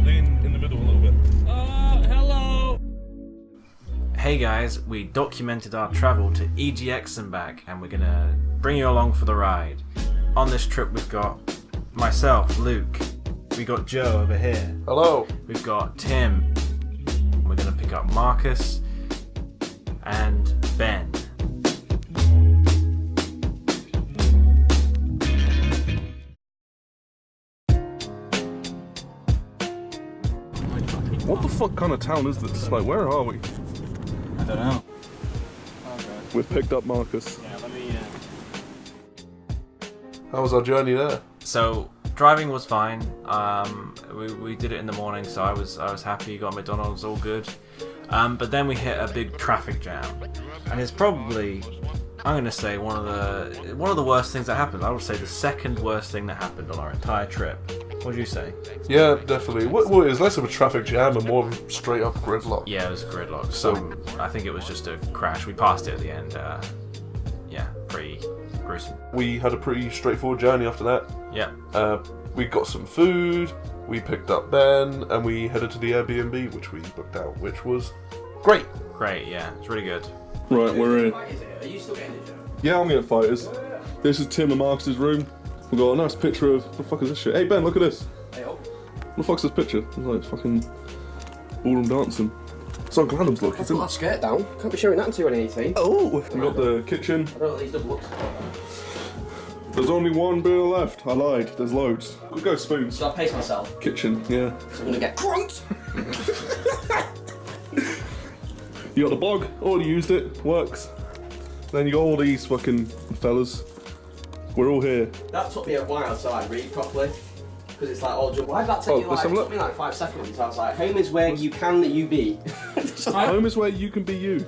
lean in the middle a little bit. Hello! Hey guys, we documented our travel to EGX and back, and we're gonna bring you along for the ride. On this trip we've got myself, Luke, we got Joe over here. Hello. We've got Tim. We're gonna pick up Marcus and Ben. What the fuck kind of town is this? Like, where are we? I don't know. We've picked up Marcus. Yeah, let me. How was our journey there? So driving was fine. We did it in the morning, so I was happy. Got McDonald's, all good. But then we hit a big traffic jam, and it's probably, I'm gonna say, one of the worst things that happened. I would say the second worst thing that happened on our entire trip. What do you say? Yeah, definitely. Well, it was less of a traffic jam and more of a straight up gridlock. Yeah, it was a gridlock. So I think it was just a crash. We passed it at the end. Yeah, pretty gruesome. We had a pretty straightforward journey after that. Yeah. We got some food, we picked up Ben, and we headed to the Airbnb, which we booked out, which was great. Great, yeah, it's really good. Right, we're in. Are you still getting it, Joe? Yeah, I'm getting fighters. This is Tim and Marcus's room. We've got a nice picture of, what the fuck is this shit? Hey Ben, look at this. Hey, oh. What the fuck's this picture? It's like fucking ballroom dancing. It's on Glandham's look. Put that skirt down. Can't be showing that to anything. Oh! We got the kitchen. I don't know what these double looks. There's only one beer left. I lied. There's loads. We'll go spoons. So I pace myself. Kitchen, yeah. So I'm gonna get crunked. You got the bog. Already used it. Works. Then you got all these fucking fellas. We're all here. That took me a while to like read properly. Because it's like all jump. Why did that take you let's like, have a look. took me like 5 seconds? I was like, home is where you can you be. Home is where you can be you.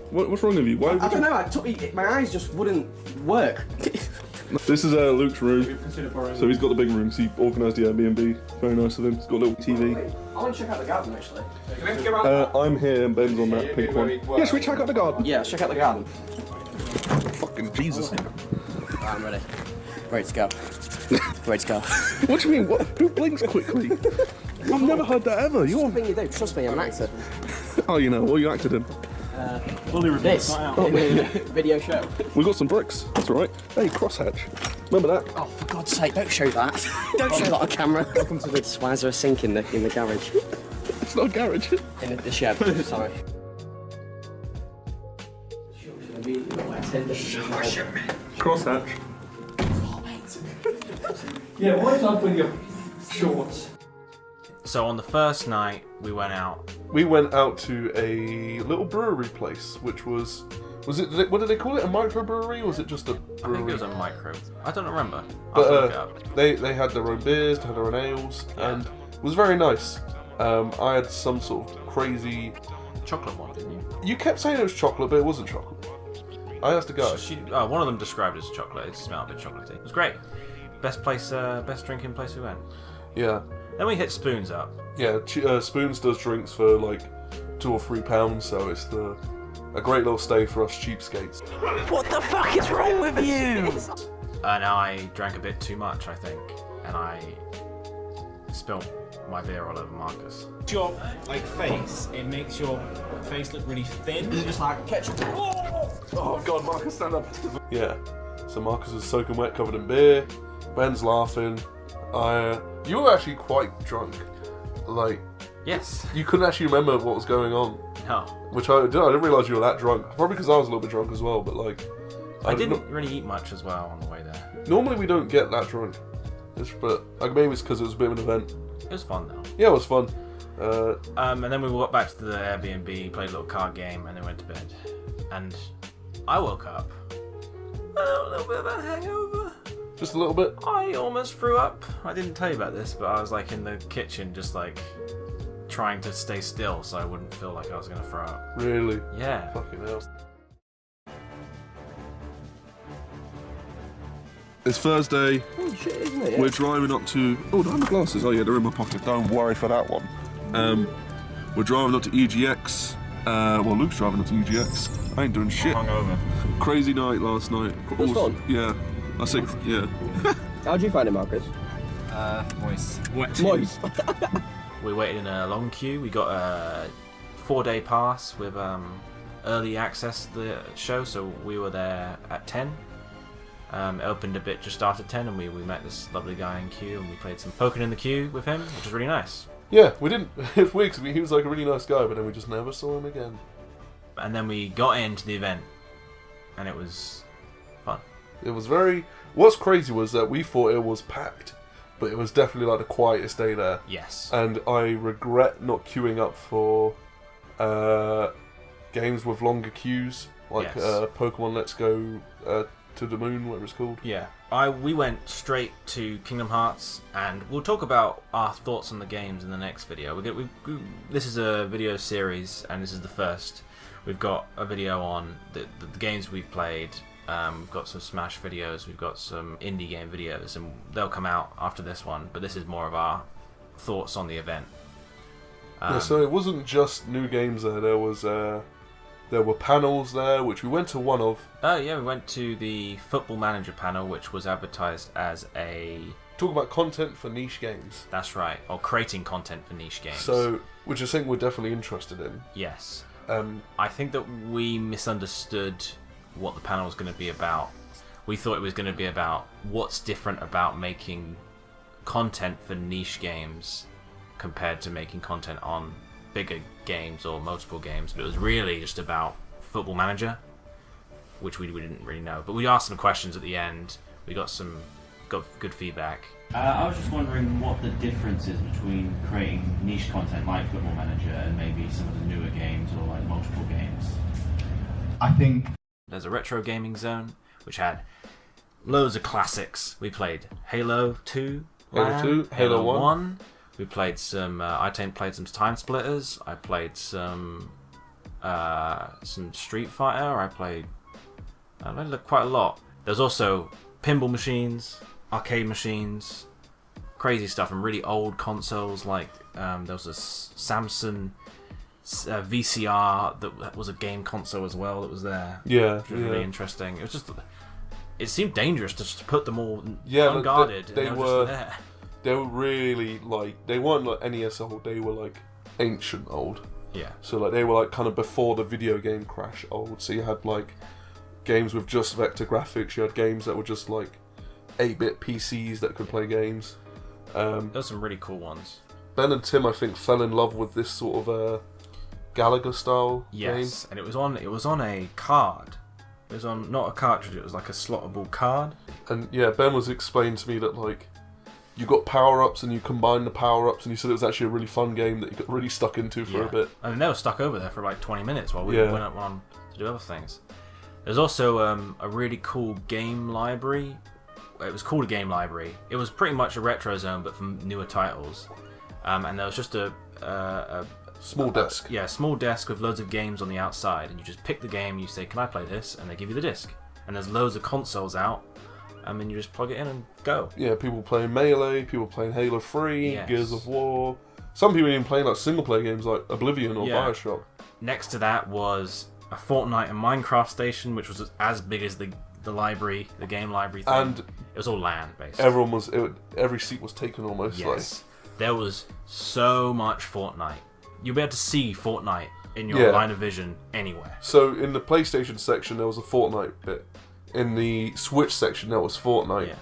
What's wrong with you? Why I don't know, it took me, my eyes just wouldn't work. This is Luke's room. So he's got the big room. So he organised the Airbnb. Very nice of him. He's got a little TV. I want to check out the garden actually. Can we have to go around? I'm here and Ben's on that pink one. Yeah, should we check out the garden? Yeah, check out the garden. Fucking Jesus. Right, I'm ready. Ready to go. Ready to go. What do you mean? What? Who blinks quickly? I've never heard that ever. You're. Thing you do, trust me, I'm an actor. Oh, you know, what you acted in? This in a video show. We got some bricks. That's all right. Hey, crosshatch. Remember that? Oh, for God's sake, don't show that. Don't show that on camera. Welcome to the why is there a sink in the garage? It's not a garage. In the shed, sorry. Crosshatch. Yeah, what is up with your shorts? So on the first night we went out. We went out to a little brewery place, which was it? What did they call it? A microbrewery? Or was it just a brewery? I think it was a micro. I don't remember. I'll have to look it up. They had their own beers, they had their own ales, and it was very nice. I had some sort of crazy Chocolate one, didn't you? You kept saying it was chocolate, but it wasn't chocolate. I asked the guy. One of them described it as chocolate. It smelled a bit chocolatey. It was great. Best drinking place we went. Yeah. Then we hit Spoons up. Yeah, Spoons does drinks for like £2 or £3, so it's a great little stay for us cheapskates. What the fuck is wrong with you? And I drank a bit too much, I think, and I spilled my beer all over Marcus. Your face, it makes your face look really thin. It's just like ketchup. Oh God, Marcus, stand up. Yeah. So Marcus is soaking wet, covered in beer. Ben's laughing. You were actually quite drunk. Like, Yes. you couldn't actually remember what was going on. No. Which I didn't realise you were that drunk. Probably because I was a little bit drunk as well, but like... I didn't really eat much as well on the way there. Normally we don't get that drunk. But like, maybe it's because it was a bit of an event. It was fun though. Yeah, it was fun. And then we walked back to the Airbnb, played a little card game, and then went to bed. And I woke up with a little bit of a hangover. Just a little bit. I almost threw up. I didn't tell you about this, but I was like in the kitchen just like trying to stay still so I wouldn't feel like I was going to throw up. Really? Yeah. Fucking hell. It's Thursday. Oh shit, isn't it? Yeah. We're driving up to. Oh, do I have my glasses? Oh yeah, they're in my pocket. Don't worry for that one. We're driving up to EGX. Well, Luke's driving up to EGX. I ain't doing shit. Hungover. Crazy night last night. It was fun? Yeah. I think, yeah. How'd you find it, Marcus? Moist. Moist. We waited in a long queue. We got a 4-day pass with early access to the show, so we were there at 10. It opened a bit just after 10, and we met this lovely guy in queue, and we played some poker in the queue with him, which was really nice. Yeah, we didn't. It's weird because he was like a really nice guy, but then we just never saw him again. And then we got into the event, and it was fun. It was very. What's crazy was that we thought it was packed, but it was definitely like the quietest day there. Yes. And I regret not queuing up for games with longer queues, like Yes. Pokemon Let's Go to the Moon, whatever it's called. Yeah. We went straight to Kingdom Hearts, and we'll talk about our thoughts on the games in the next video. This is a video series, and this is the first. We've got a video on the games we've played. We've got some Smash videos, we've got some indie game videos, and they'll come out after this one, but this is more of our thoughts on the event. Yeah, so it wasn't just new games there. There were panels there, which we went to one of. Oh yeah, we went to the Football Manager panel, which was advertised as a... Talk about content for niche games. That's right, or creating content for niche games. So, which is something we're definitely interested in. Yes. I think that we misunderstood what the panel was going to be about. We thought it was going to be about what's different about making content for niche games compared to making content on bigger games or multiple games, but it was really just about Football Manager, which we didn't really know. But we asked some questions at the end. We got good feedback. I was just wondering what the difference is between creating niche content like Football Manager and maybe some of the newer games or like multiple games. I think There's a retro gaming zone, which had loads of classics. We played Halo 2, Halo 2, Halo 1. We played some. I played some Time Splitters. I played some Street Fighter. I played quite a lot. There's also pinball machines, arcade machines, crazy stuff, and really old consoles. Like there was a Samsung VCR that was a game console as well that was there. Yeah, Which was really interesting. It was just. It seemed dangerous to just put them all Yeah, unguarded. they and were- just there. They were really like, they weren't like NES old, they were like ancient old. Yeah. So like they were like kind of before the video game crash old. So you had like games with just vector graphics, you had games that were just like 8-bit PCs that could play games. There's some really cool ones. Ben and Tim, I think, fell in love with this sort of Galaga style game. Yes, and it was on a card. It was on not a cartridge. It was like a slottable card. And yeah, Ben was explaining to me that like you got power-ups and you combine the power-ups, and he said it was actually a really fun game that you got really stuck into for a bit. I mean, they were stuck over there for like 20 minutes while we Yeah. went on to do other things. There's also a really cool game library. It was called a game library. It was pretty much a retro zone, but from newer titles. And there was just a Small desk. Yeah, small desk with loads of games on the outside, and you just pick the game, you say, can I play this? And they give you the disc. And there's loads of consoles out, and then you just plug it in and go. Yeah, people playing Melee, people playing Halo 3, Yes. Gears of War. Some people even playing like single-player games like Oblivion or Yeah. Bioshock. Next to that was a Fortnite and Minecraft station, which was as big as the library, the game library thing. And it was all LAN based. every seat was taken almost. Yes. There was so much Fortnite. You'll be able to see Fortnite in your Yeah. line of vision anywhere. So in the PlayStation section there was a Fortnite bit. In the Switch section there was Fortnite. Yeah.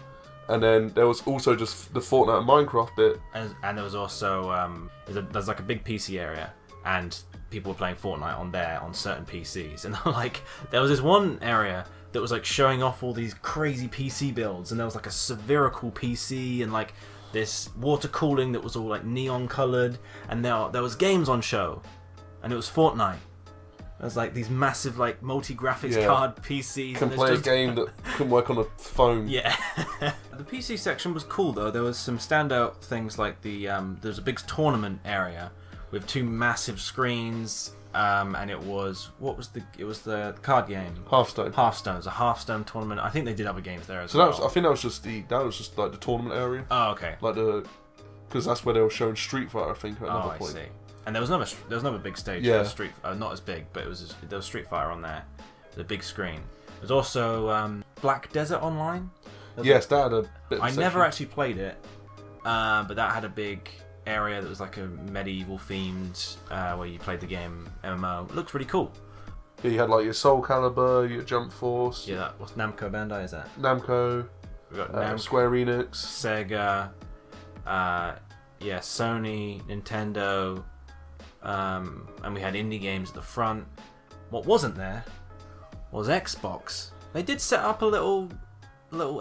And then there was also just the Fortnite and Minecraft bit. And there was also there's like a big PC area, and people were playing Fortnite on certain PCs, and like there was this one area that was like showing off all these crazy PC builds, and there was like a spherical PC and like this water cooling that was all like neon coloured, and there was games on show, and it was Fortnite. There was like these massive like multi-graphics Yeah. card PCs. Can and play there's a game that couldn't work on a phone. Yeah. The PC section was cool though. There was some standout things like there was a big tournament area with two massive screens, and it was the card game Hearthstone. Hearthstone. It was a Hearthstone tournament. I think they did other games there as So well. I think that was just like the tournament area. Oh, okay. Like because that's where they were showing Street Fighter, I think, at another I point. see. And there was another big stage Yeah. for Street, not as big, but there was Street Fighter on there, the big screen. There's also Black Desert Online. Yes, that had a bit of I section. never actually played it, but that had a big area that was like a medieval themed, where you played the game MMO. It looked really cool. Yeah, you had like your Soul Calibur, your Jump Force. Yeah, what's Namco Bandai is that? Namco. We got Square Enix. Sega. Yeah, Sony, Nintendo, and we had indie games at the front. What wasn't there was Xbox. They did set up a little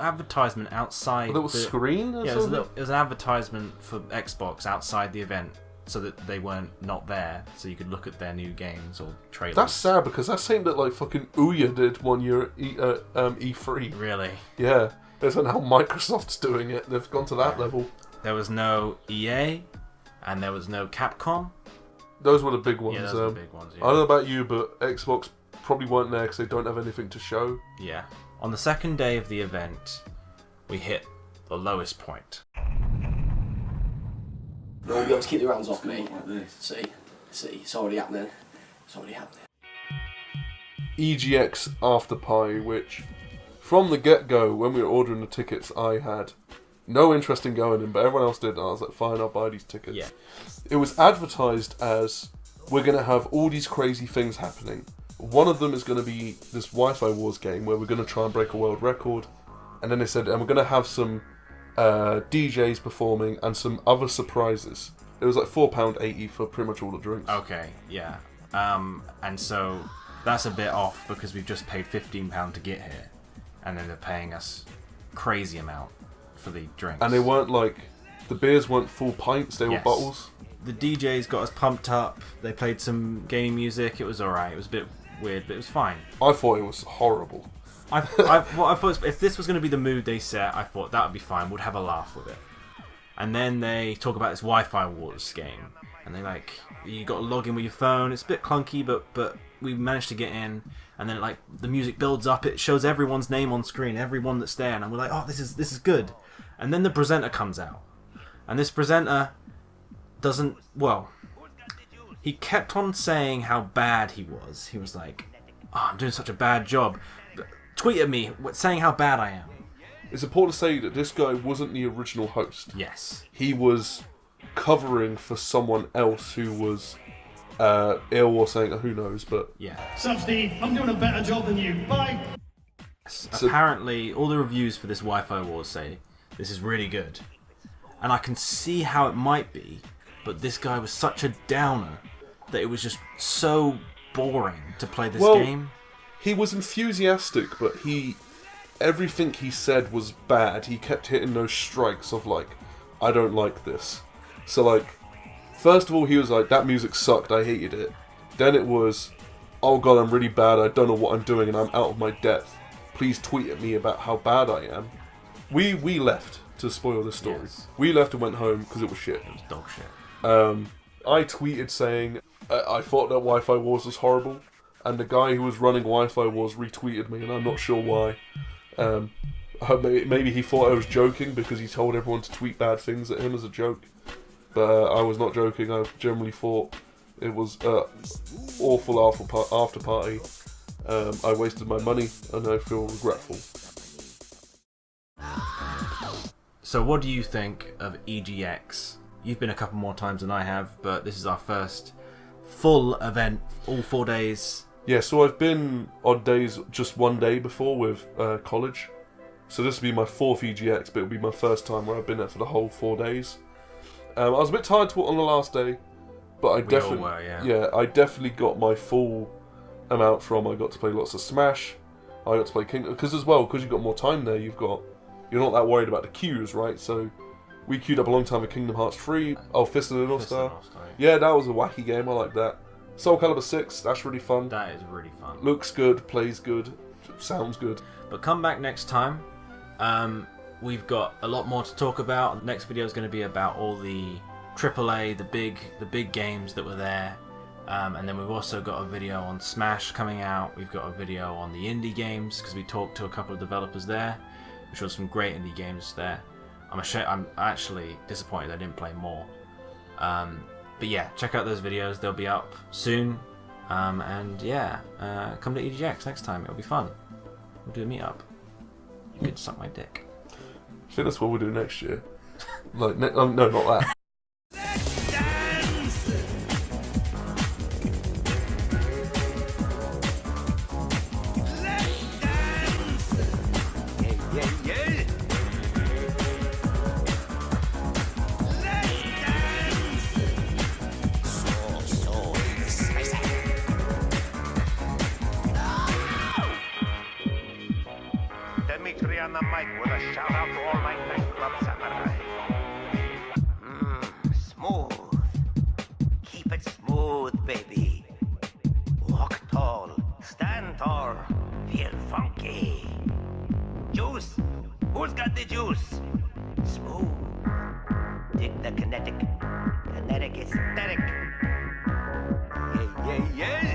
advertisement outside. A little screen? Or yeah, something? it was an advertisement for Xbox outside the event, so that they weren't not there, so you could look at their new games or trailers. That's sad because that's something that like fucking Ouya did one year at E3. Really? Yeah, that's how Microsoft's doing it. They've gone to that level. There was no EA, and there was no Capcom. Those were the big ones. Yeah, those were the big ones. Yeah. I don't know about you, but Xbox probably weren't there because they don't have anything to show. Yeah. On the second day of the event, we hit the lowest point. You won't be able to keep the rounds off me. See, it's already happening. It's already happening. EGX After Party, which from the get-go, when we were ordering the tickets, I had no interest in going in, but everyone else did, and I was like, fine, I'll buy these tickets. Yeah. It was advertised as, we're going to have all these crazy things happening. One of them is going to be this Wi-Fi Wars game where we're going to try and break a world record. And then they said, and we're going to have some DJs performing and some other surprises. It was like £4.80 for pretty much all the drinks. Okay, yeah. And so that's a bit off because we've just paid £15 to get here. And then they're paying us crazy amount for the drinks. And they weren't like, the beers weren't full pints, they were bottles. The DJs got us pumped up. They played some gaming music. It was alright. It was a bit weird, but it was fine. I thought it was horrible. I thought if this was going to be the mood they set, I thought that would be fine. We'd have a laugh with it. And then they talk about this Wi-Fi Wars game, and they like, you got to log in with your phone. It's a bit clunky, but we managed to get in. And then like the music builds up. It shows everyone's name on screen, everyone that's there, and we're like, oh, this is good. And then the presenter comes out, and this presenter doesn't, well, he kept on saying how bad he was. He was like, oh, I'm doing such a bad job. Tweet at me saying how bad I am. It's important to say that this guy wasn't the original host. Yes. He was covering for someone else who was ill or saying, who knows, but... Yeah. Sup, Steve? I'm doing a better job than you. Bye! So, apparently, all the reviews for this Wi-Fi Wars say this is really good. And I can see how it might be, but this guy was such a downer that it was just so boring to play this game. He was enthusiastic, but everything he said was bad. He kept hitting those strikes of like, I don't like this. So like, first of all, he was like, that music sucked, I hated it. Then it was, oh god, I'm really bad, I don't know what I'm doing and I'm out of my depth. Please tweet at me about how bad I am. We left to spoil the story. Yes. We left and went home because it was shit. It was dog shit. I tweeted saying, I thought that Wi-Fi Wars was horrible. And the guy who was running Wi-Fi Wars retweeted me, and I'm not sure why. Maybe he thought I was joking because he told everyone to tweet bad things at him as a joke. But I was not joking. I generally thought it was awful after party. I wasted my money, and I feel regretful. So what do you think of EGX? You've been a couple more times than I have, but this is our first full event, all 4 days. Yeah, so I've been on days just one day before with college. So this will be my fourth EGX, but it'll be my first time where I've been there for the whole 4 days. I was a bit tired on the last day, but I definitely, all were, I definitely got my full amount from. I got to play lots of Smash. I got to play Kingdom, because you've got more time there. You're not that worried about the queues, right? So we queued up a long time with Kingdom Hearts 3. Oh, Fist of the North Star. Yeah, that was a wacky game. I like that. Soul Calibur 6, that's really fun. That is really fun. Looks good, plays good, sounds good. But come back next time. We've got a lot more to talk about. The next video is going to be about all the AAA, the big games that were there. And then we've also got a video on Smash coming out. We've got a video on the indie games because we talked to a couple of developers there, which was some great indie games there. I'm actually disappointed I didn't play more. But yeah, check out those videos. They'll be up soon. And yeah, come to EGX next time. It'll be fun. We'll do a meetup. You could suck my dick. I think that's what we'll do next year. No, not that. up, samurai. Smooth. Keep it smooth, baby. Walk tall, stand tall, feel funky. Juice. Who's got the juice? Smooth. Dig the kinetic. Kinetic aesthetic. Yeah, yeah, yeah.